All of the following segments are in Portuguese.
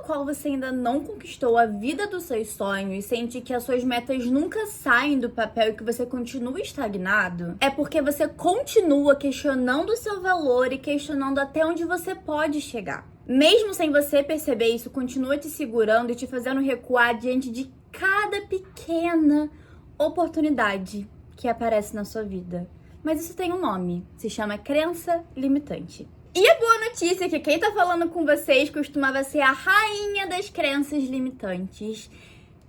qual você ainda não conquistou a vida dos seus sonhos, sente que as suas metas nunca saem do papel e que você continua estagnado, é porque você continua questionando o seu valor e questionando até onde você pode chegar. Mesmo sem você perceber, isso continua te segurando e te fazendo recuar diante de cada pequena oportunidade que aparece na sua vida. Mas isso tem um nome, se chama crença limitante. E a boa notícia é que quem tá falando com vocês costumava ser a rainha das crenças limitantes.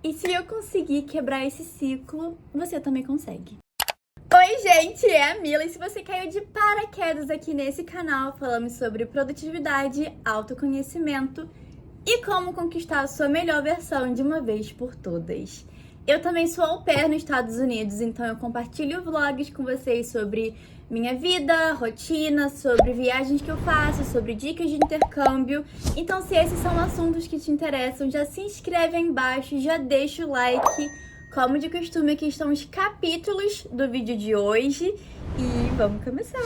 E se eu conseguir quebrar esse ciclo, você também consegue. Oi, gente, é a Mila, e se você caiu de paraquedas aqui nesse canal, falamos sobre produtividade, autoconhecimento e como conquistar a sua melhor versão de uma vez por todas. Eu também sou au pair nos Estados Unidos, então eu compartilho vlogs com vocês sobre minha vida, rotina, sobre viagens que eu faço, sobre dicas de intercâmbio. Então, se esses são assuntos que te interessam, já se inscreve aí embaixo, já deixa o like. Como de costume, aqui estão os capítulos do vídeo de hoje e vamos começar!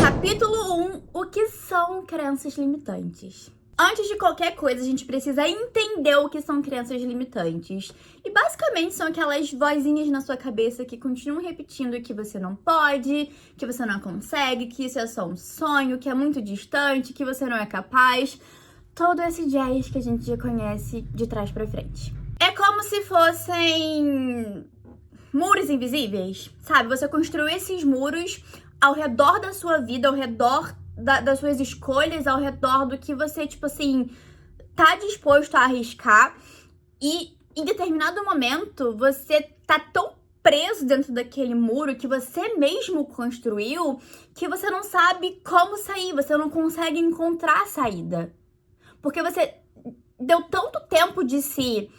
Capítulo 1. O que são crenças limitantes? Antes de qualquer coisa, a gente precisa entender o que são crenças limitantes. E basicamente são aquelas vozinhas na sua cabeça que continuam repetindo que você não pode, que você não consegue, que isso é só um sonho, que é muito distante, que você não é capaz. Todo esse jazz que a gente já conhece de trás pra frente. É como se fossem muros invisíveis, sabe? Você construiu esses muros ao redor da sua vida, ao redor das suas escolhas, ao redor do que você, tipo assim, tá disposto a arriscar. E em determinado momento, você tá tão preso dentro daquele muro que você mesmo construiu que você não sabe como sair, você não consegue encontrar a saída. Porque você deu tanto tempo de se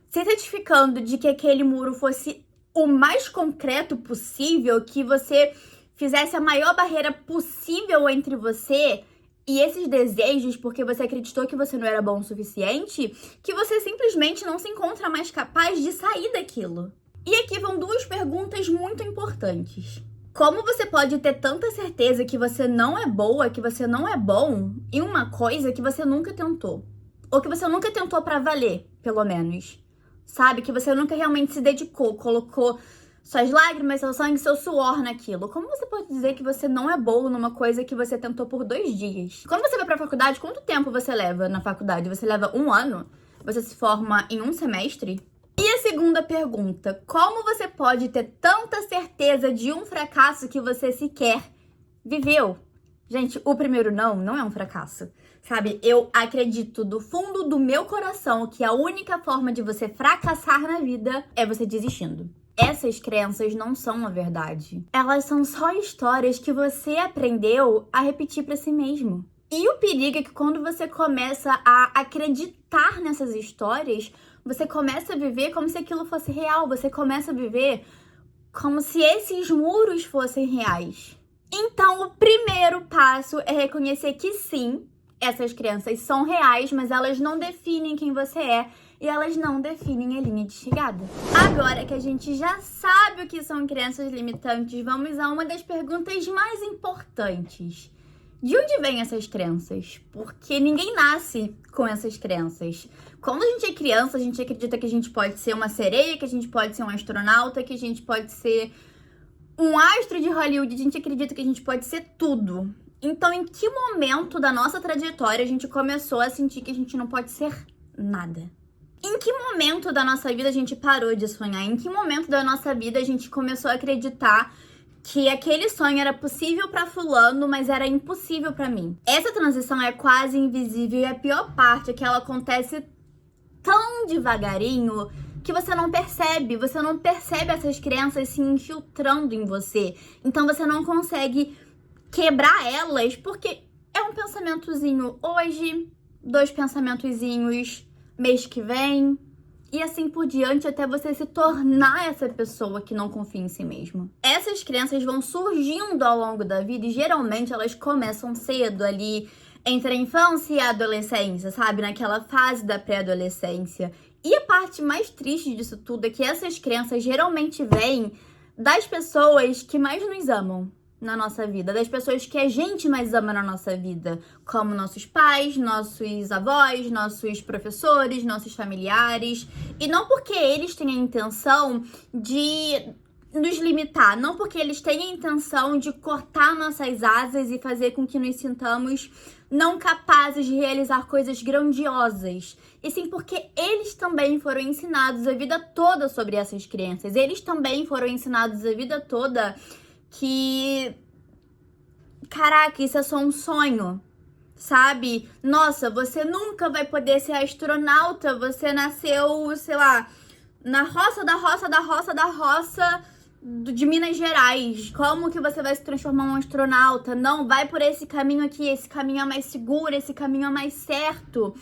certificando de que aquele muro fosse o mais concreto possível, que você fizesse a maior barreira possível entre você e esses desejos, porque você acreditou que você não era bom o suficiente, que você simplesmente não se encontra mais capaz de sair daquilo. E aqui vão duas perguntas muito importantes. Como você pode ter tanta certeza que você não é boa, que você não é bom em uma coisa que você nunca tentou? Ou que você nunca tentou pra valer, pelo menos. Sabe? Que você nunca realmente se dedicou, colocou suas lágrimas, seu sangue, seu suor naquilo. Como você pode dizer que você não é boa numa coisa que você tentou por 2 dias? Quando você vai pra faculdade, quanto tempo você leva na faculdade? Você leva 1 ano? Você se forma em 1 semestre? E a segunda pergunta, como você pode ter tanta certeza de um fracasso que você sequer viveu? Gente, o primeiro não é um fracasso, sabe? Eu acredito do fundo do meu coração que a única forma de você fracassar na vida é você desistindo. Essas crenças não são a verdade. Elas são só histórias que você aprendeu a repetir pra si mesmo. E o perigo é que quando você começa a acreditar nessas histórias, você começa a viver como se aquilo fosse real. Você começa a viver como se esses muros fossem reais. Então, o primeiro passo é reconhecer que sim, essas crenças são reais, mas elas não definem quem você é e elas não definem a linha de chegada. Agora que a gente já sabe o que são crenças limitantes, vamos a uma das perguntas mais importantes. De onde vêm essas crenças? Porque ninguém nasce com essas crenças. Quando a gente é criança, a gente acredita que a gente pode ser uma sereia, que a gente pode ser um astronauta, que a gente pode ser um astro de Hollywood, a gente acredita que a gente pode ser tudo. Então, em que momento da nossa trajetória a gente começou a sentir que a gente não pode ser nada? Em que momento da nossa vida a gente parou de sonhar? Em que momento da nossa vida a gente começou a acreditar que aquele sonho era possível pra fulano, mas era impossível pra mim? Essa transição é quase invisível e a pior parte é que ela acontece tão devagarinho que você não percebe essas crenças se infiltrando em você. Então você não consegue quebrar elas porque é um pensamentozinho hoje, 2 pensamentozinhos mês que vem e assim por diante até você se tornar essa pessoa que não confia em si mesmo. Essas crenças vão surgindo ao longo da vida e geralmente elas começam cedo ali entre a infância e a adolescência, sabe? Naquela fase da pré-adolescência. E a parte mais triste disso tudo é que essas crenças geralmente vêm das pessoas que mais nos amam. na nossa vida, das pessoas que a gente mais ama na nossa vida, como nossos pais, nossos avós, nossos professores, nossos familiares. E não porque eles têm a intenção de nos limitar, não porque eles têm a intenção de cortar nossas asas e fazer com que nos sintamos não capazes de realizar coisas grandiosas, e sim porque eles também foram ensinados a vida toda sobre essas crenças. Eles também foram ensinados a vida toda que, caraca, isso é só um sonho, sabe? Nossa, você nunca vai poder ser astronauta, você nasceu, sei lá, na roça de Minas Gerais. Como que você vai se transformar em um astronauta? Não, vai por esse caminho aqui, esse caminho é mais seguro, esse caminho é mais certo.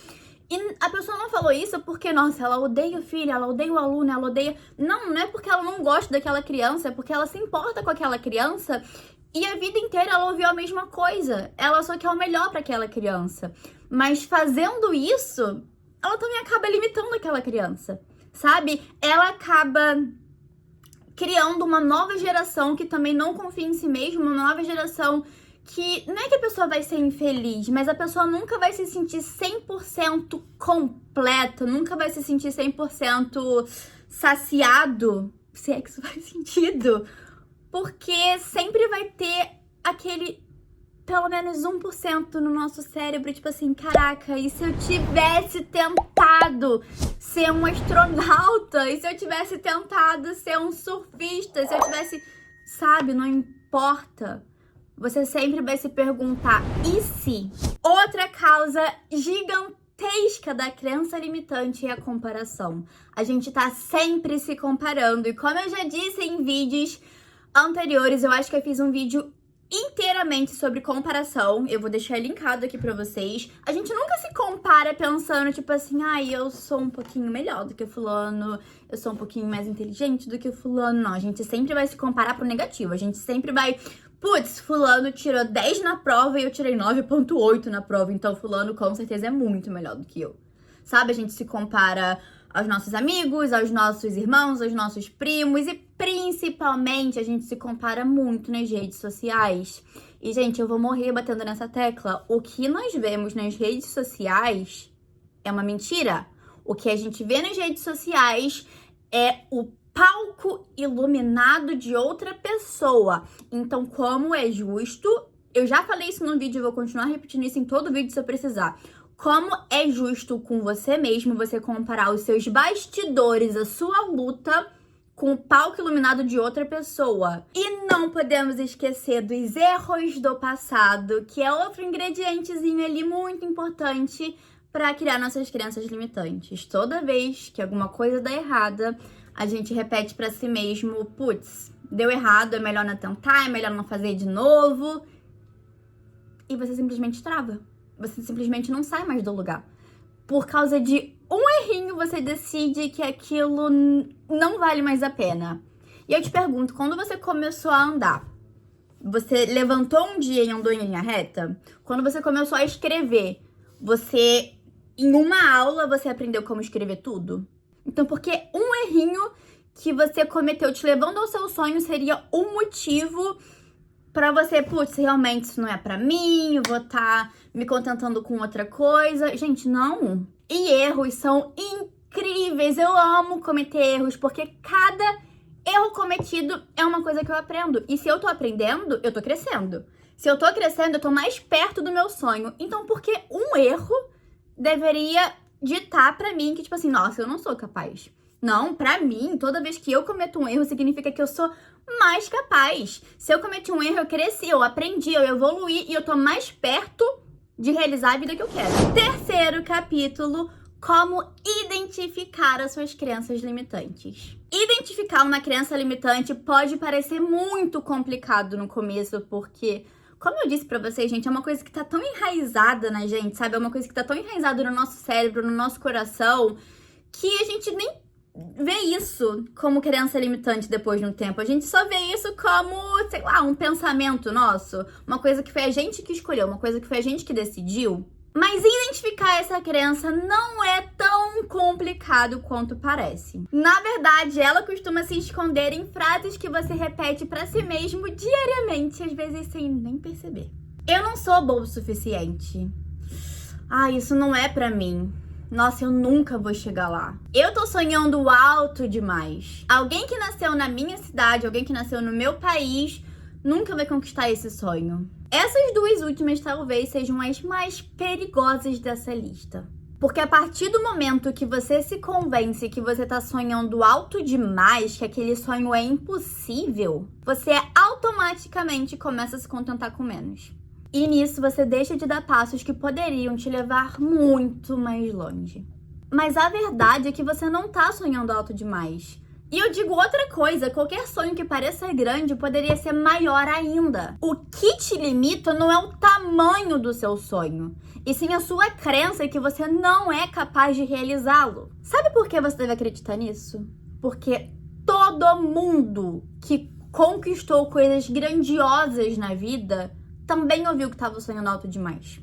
E a pessoa não falou isso porque, nossa, ela odeia o filho, ela odeia o aluno, ela odeia... Não, não é porque ela não gosta daquela criança, é porque ela se importa com aquela criança e a vida inteira ela ouviu a mesma coisa. Ela só quer o melhor para aquela criança. Mas fazendo isso, ela também acaba limitando aquela criança, sabe? Ela acaba criando uma nova geração que também não confia em si mesma, uma nova geração que não é que a pessoa vai ser infeliz, mas a pessoa nunca vai se sentir 100% completa, nunca vai se sentir 100% saciado, se é que isso faz sentido, porque sempre vai ter aquele, pelo menos 1% no nosso cérebro, tipo assim, caraca, e se eu tivesse tentado ser um astronauta? E se eu tivesse tentado ser um surfista? Se eu tivesse... Sabe, não importa. Você sempre vai se perguntar, e se? Outra causa gigantesca da crença limitante é a comparação. A gente tá sempre se comparando. E como eu já disse em vídeos anteriores, eu acho que eu fiz um vídeo inteiramente sobre comparação. Eu vou deixar linkado aqui pra vocês. A gente nunca se compara pensando, tipo assim, ai, eu sou um pouquinho melhor do que fulano, eu sou um pouquinho mais inteligente do que fulano. Não, a gente sempre vai se comparar pro negativo. A gente sempre vai, putz, fulano tirou 10 na prova e eu tirei 9,8 na prova, então fulano com certeza é muito melhor do que eu. Sabe, a gente se compara aos nossos amigos, aos nossos irmãos, aos nossos primos e principalmente a gente se compara muito nas redes sociais. E, gente, eu vou morrer batendo nessa tecla. O que nós vemos nas redes sociais é uma mentira. O que a gente vê nas redes sociais é o palco iluminado de outra pessoa. Então, como é justo... Eu já falei isso no vídeo e vou continuar repetindo isso em todo vídeo se eu precisar. Como é justo com você mesmo você comparar os seus bastidores, a sua luta, com o palco iluminado de outra pessoa. E não podemos esquecer dos erros do passado, que é outro ingredientezinho ali muito importante para criar nossas crenças limitantes. Toda vez que alguma coisa dá errada, a gente repete para si mesmo, putz, deu errado, é melhor não tentar, é melhor não fazer de novo. E você simplesmente trava. Você simplesmente não sai mais do lugar. Por causa de um errinho, você decide que aquilo não vale mais a pena. E eu te pergunto, quando você começou a andar, você levantou um dia e andou em linha reta? Quando você começou a escrever, em uma aula, você aprendeu como escrever tudo? Então, porque um errinho que você cometeu te levando ao seu sonho seria um motivo pra você, putz, realmente isso não é pra mim, eu vou estar me contentando com outra coisa. Gente, não. E erros são incríveis. Eu amo cometer erros, porque cada erro cometido é uma coisa que eu aprendo. E se eu tô aprendendo, eu tô crescendo. Se eu tô crescendo, eu tô mais perto do meu sonho. Então, por que um erro deveria ditar pra mim que, tipo assim, nossa, eu não sou capaz? Não, pra mim, toda vez que eu cometo um erro, significa que eu sou mais capaz. Se eu cometi um erro, eu cresci, eu aprendi, eu evoluí e eu tô mais perto de realizar a vida que eu quero. Terceiro capítulo, como identificar as suas crenças limitantes. Identificar uma crença limitante pode parecer muito complicado no começo, porque, como eu disse pra vocês, gente, é uma coisa que tá tão enraizada na gente, sabe? É uma coisa que tá tão enraizada no nosso cérebro, no nosso coração, que a gente nem vê isso como crença limitante depois de um tempo. A gente só vê isso como, sei lá, um pensamento nosso. Uma coisa que foi a gente que escolheu, uma coisa que foi a gente que decidiu. Mas identificar essa crença não é tão tão complicado quanto parece. Na verdade, ela costuma se esconder em frases que você repete pra si mesmo diariamente, às vezes sem nem perceber. Eu não sou boa o suficiente. Isso não é pra mim. Nossa, eu nunca vou chegar lá. Eu tô sonhando alto demais. Alguém que nasceu na minha cidade, alguém que nasceu no meu país, nunca vai conquistar esse sonho. Essas duas últimas talvez sejam as mais perigosas dessa lista. Porque a partir do momento que você se convence que você tá sonhando alto demais, que aquele sonho é impossível, você automaticamente começa a se contentar com menos. E nisso você deixa de dar passos que poderiam te levar muito mais longe. Mas a verdade é que você não tá sonhando alto demais. E eu digo outra coisa, qualquer sonho que pareça grande poderia ser maior ainda. O que te limita não é o tamanho do seu sonho, e sim a sua crença que você não é capaz de realizá-lo. Sabe por que você deve acreditar nisso? Porque todo mundo que conquistou coisas grandiosas na vida também ouviu que estava sonhando alto demais.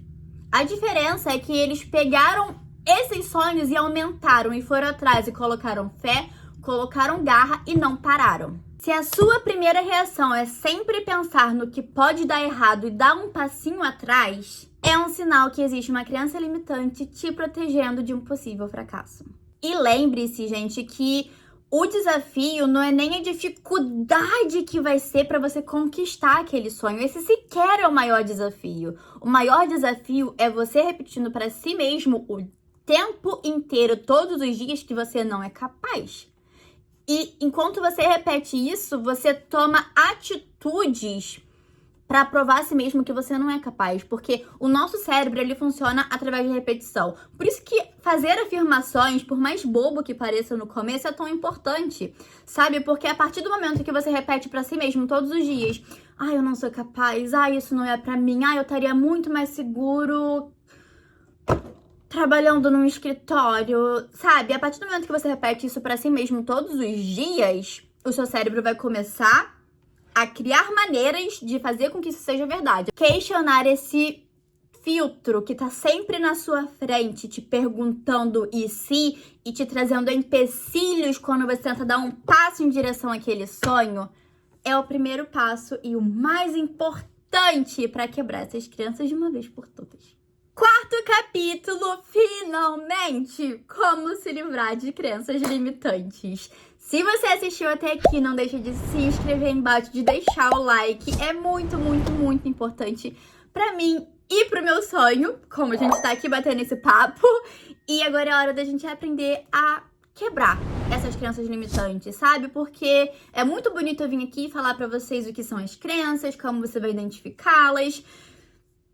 A diferença é que eles pegaram esses sonhos e aumentaram, e foram atrás e colocaram fé, colocaram garra e não pararam. Se a sua primeira reação é sempre pensar no que pode dar errado e dar um passinho atrás, é um sinal que existe uma crença limitante te protegendo de um possível fracasso. E lembre-se, gente, que o desafio não é nem a dificuldade que vai ser para você conquistar aquele sonho. Esse sequer é o maior desafio. O maior desafio é você repetindo para si mesmo o tempo inteiro, todos os dias, que você não é capaz. E enquanto você repete isso, você toma atitudes para provar a si mesmo que você não é capaz, porque o nosso cérebro, ele funciona através de repetição. Por isso que fazer afirmações, por mais bobo que pareça no começo, é tão importante, sabe? Porque a partir do momento que você repete para si mesmo todos os dias, eu não sou capaz, isso não é para mim, eu estaria muito mais seguro trabalhando num escritório, sabe? A partir do momento que você repete isso pra si mesmo todos os dias, o seu cérebro vai começar a criar maneiras de fazer com que isso seja verdade. Questionar esse filtro que tá sempre na sua frente, te perguntando e se, e te trazendo empecilhos quando você tenta dar um passo em direção àquele sonho, é o primeiro passo e o mais importante para quebrar essas crenças de uma vez por todas. Quarto capítulo, finalmente! Como se livrar de crenças limitantes. Se você assistiu até aqui, não deixa de se inscrever aí embaixo, de deixar o like. É muito, muito, muito importante pra mim e pro meu sonho, como a gente tá aqui batendo esse papo. E agora é hora da gente aprender a quebrar essas crenças limitantes, sabe? Porque é muito bonito eu vir aqui falar pra vocês o que são as crenças, como você vai identificá-las,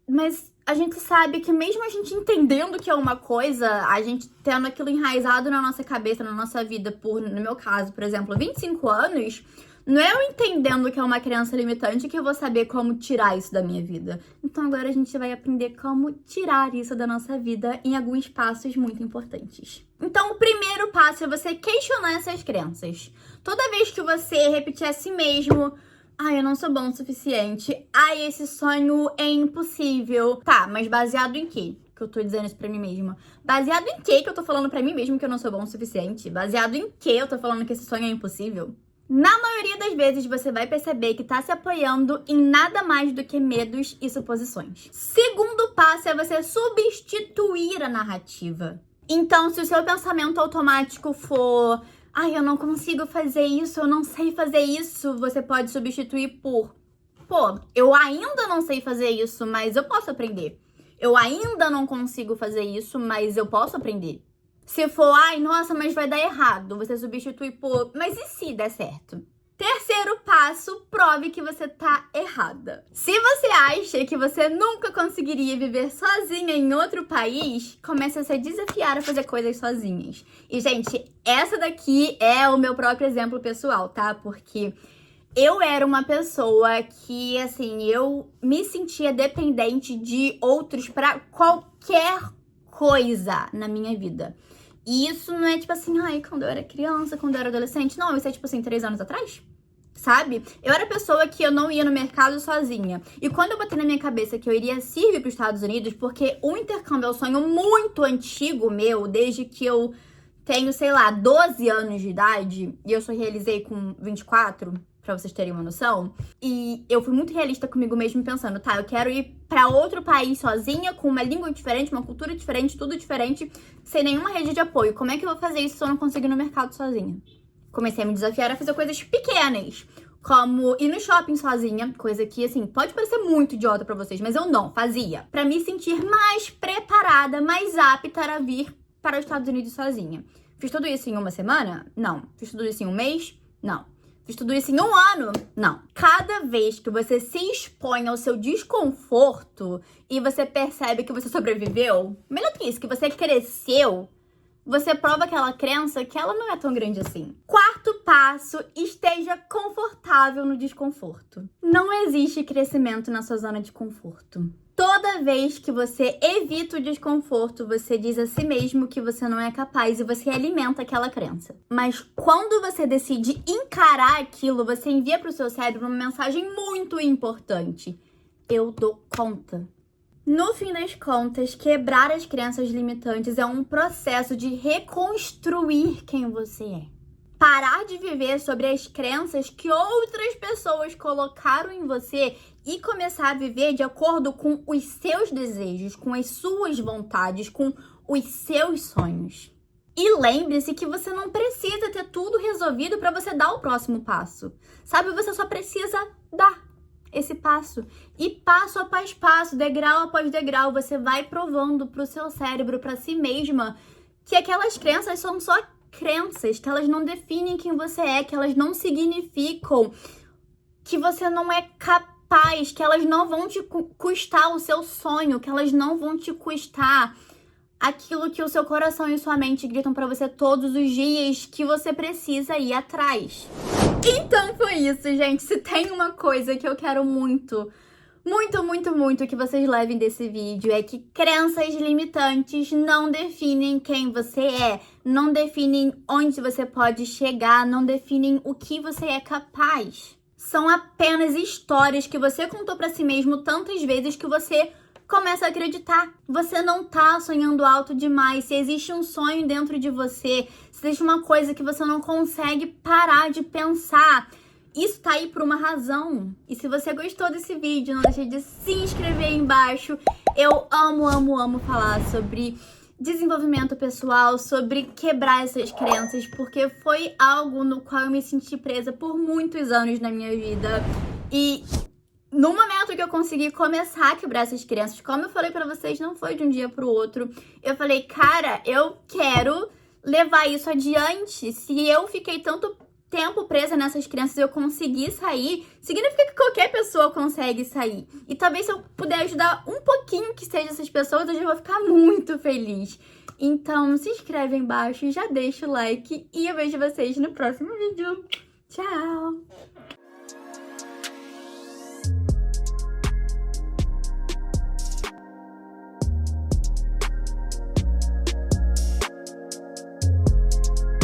mas a gente sabe que mesmo a gente entendendo que é uma coisa, a gente tendo aquilo enraizado na nossa cabeça, na nossa vida, no meu caso, por exemplo, 25 anos, não é eu entendendo que é uma crença limitante que eu vou saber como tirar isso da minha vida. Então agora a gente vai aprender como tirar isso da nossa vida em alguns passos muito importantes. Então o primeiro passo é você questionar essas crenças. Toda vez que você repetir a si mesmo: eu não sou bom o suficiente. Esse sonho é impossível. Tá, mas baseado em quê que eu tô dizendo isso pra mim mesma? Baseado em quê que eu tô falando pra mim mesmo que eu não sou bom o suficiente? Baseado em quê eu tô falando que esse sonho é impossível? Na maioria das vezes, você vai perceber que tá se apoiando em nada mais do que medos e suposições. Segundo passo é você substituir a narrativa. Então, se o seu pensamento automático for: eu não consigo fazer isso, eu não sei fazer isso, você pode substituir por: eu ainda não sei fazer isso, mas eu posso aprender. Eu ainda não consigo fazer isso, mas eu posso aprender. Se for: nossa, mas vai dar errado, você substitui por: mas e se der certo? Terceiro passo, prove que você tá errada. Se você acha que você nunca conseguiria viver sozinha em outro país, comece a se desafiar a fazer coisas sozinhas. E, gente, essa daqui é o meu próprio exemplo pessoal, tá? Porque eu era uma pessoa que, assim, eu me sentia dependente de outros pra qualquer coisa na minha vida. E isso não é tipo assim, quando eu era criança, quando eu era adolescente. Não, isso é tipo assim, 3 anos atrás? sabe? Eu era pessoa que eu não ia no mercado sozinha. E quando eu botei na minha cabeça que eu iria vir para os Estados Unidos, porque o intercâmbio é um sonho muito antigo meu, desde que eu tenho, sei lá, 12 anos de idade, e eu só realizei com 24, pra vocês terem uma noção. E eu fui muito realista comigo mesmo, pensando, tá, eu quero ir pra outro país sozinha, com uma língua diferente, uma cultura diferente, tudo diferente, sem nenhuma rede de apoio. Como é que eu vou fazer isso se eu não conseguir ir no mercado sozinha? Comecei a me desafiar a fazer coisas pequenas, como ir no shopping sozinha, coisa que, assim, pode parecer muito idiota pra vocês, mas eu não fazia. Pra me sentir mais preparada, mais apta a vir para os Estados Unidos sozinha. Fiz tudo isso em uma semana? Não. Fiz tudo isso em um mês? Não. Fiz tudo isso em um ano? Não. Cada vez que você se expõe ao seu desconforto e você percebe que você sobreviveu, melhor que isso, que você cresceu, você prova aquela crença que ela não é tão grande assim. Quarto passo, esteja confortável no desconforto. Não existe crescimento na sua zona de conforto. Toda vez que você evita o desconforto, você diz a si mesmo que você não é capaz e você alimenta aquela crença. Mas quando você decide encarar aquilo, você envia para o seu cérebro uma mensagem muito importante. Eu dou conta. No fim das contas, quebrar as crenças limitantes é um processo de reconstruir quem você é. Parar de viver sobre as crenças que outras pessoas colocaram em você e começar a viver de acordo com os seus desejos, com as suas vontades, com os seus sonhos. E lembre-se que você não precisa ter tudo resolvido para você dar o próximo passo. Sabe, você só precisa dar esse passo. E passo após passo, degrau após degrau, você vai provando pro seu cérebro, para si mesma, que aquelas crenças são só crenças, que elas não definem quem você é, que elas não significam que você não é capaz, que elas não vão te custar o seu sonho, que elas não vão te custar aquilo que o seu coração e sua mente gritam pra você todos os dias, que você precisa ir atrás. Então foi isso, gente. Se tem uma coisa que eu quero muito que vocês levem desse vídeo, é que crenças limitantes não definem quem você é, não definem onde você pode chegar, não definem o que você é capaz. São apenas histórias que você contou pra si mesmo tantas vezes que você começa a acreditar. Você não tá sonhando alto demais. Se existe um sonho dentro de você, se existe uma coisa que você não consegue parar de pensar, isso tá aí por uma razão. E se você gostou desse vídeo, não deixe de se inscrever aí embaixo. Eu amo falar sobre desenvolvimento pessoal, sobre quebrar essas crenças, porque foi algo no qual eu me senti presa por muitos anos na minha vida. E no momento que eu consegui começar a quebrar essas crenças, como eu falei pra vocês, não foi de um dia pro outro. Eu falei, cara, eu quero levar isso adiante. Se eu fiquei tanto tempo presa nessas crenças e eu consegui sair, significa que qualquer pessoa consegue sair. E talvez se eu puder ajudar um pouquinho que seja essas pessoas, eu já vou ficar muito feliz. Então, se inscreve aí embaixo, já deixa o like e eu vejo vocês no próximo vídeo. Tchau!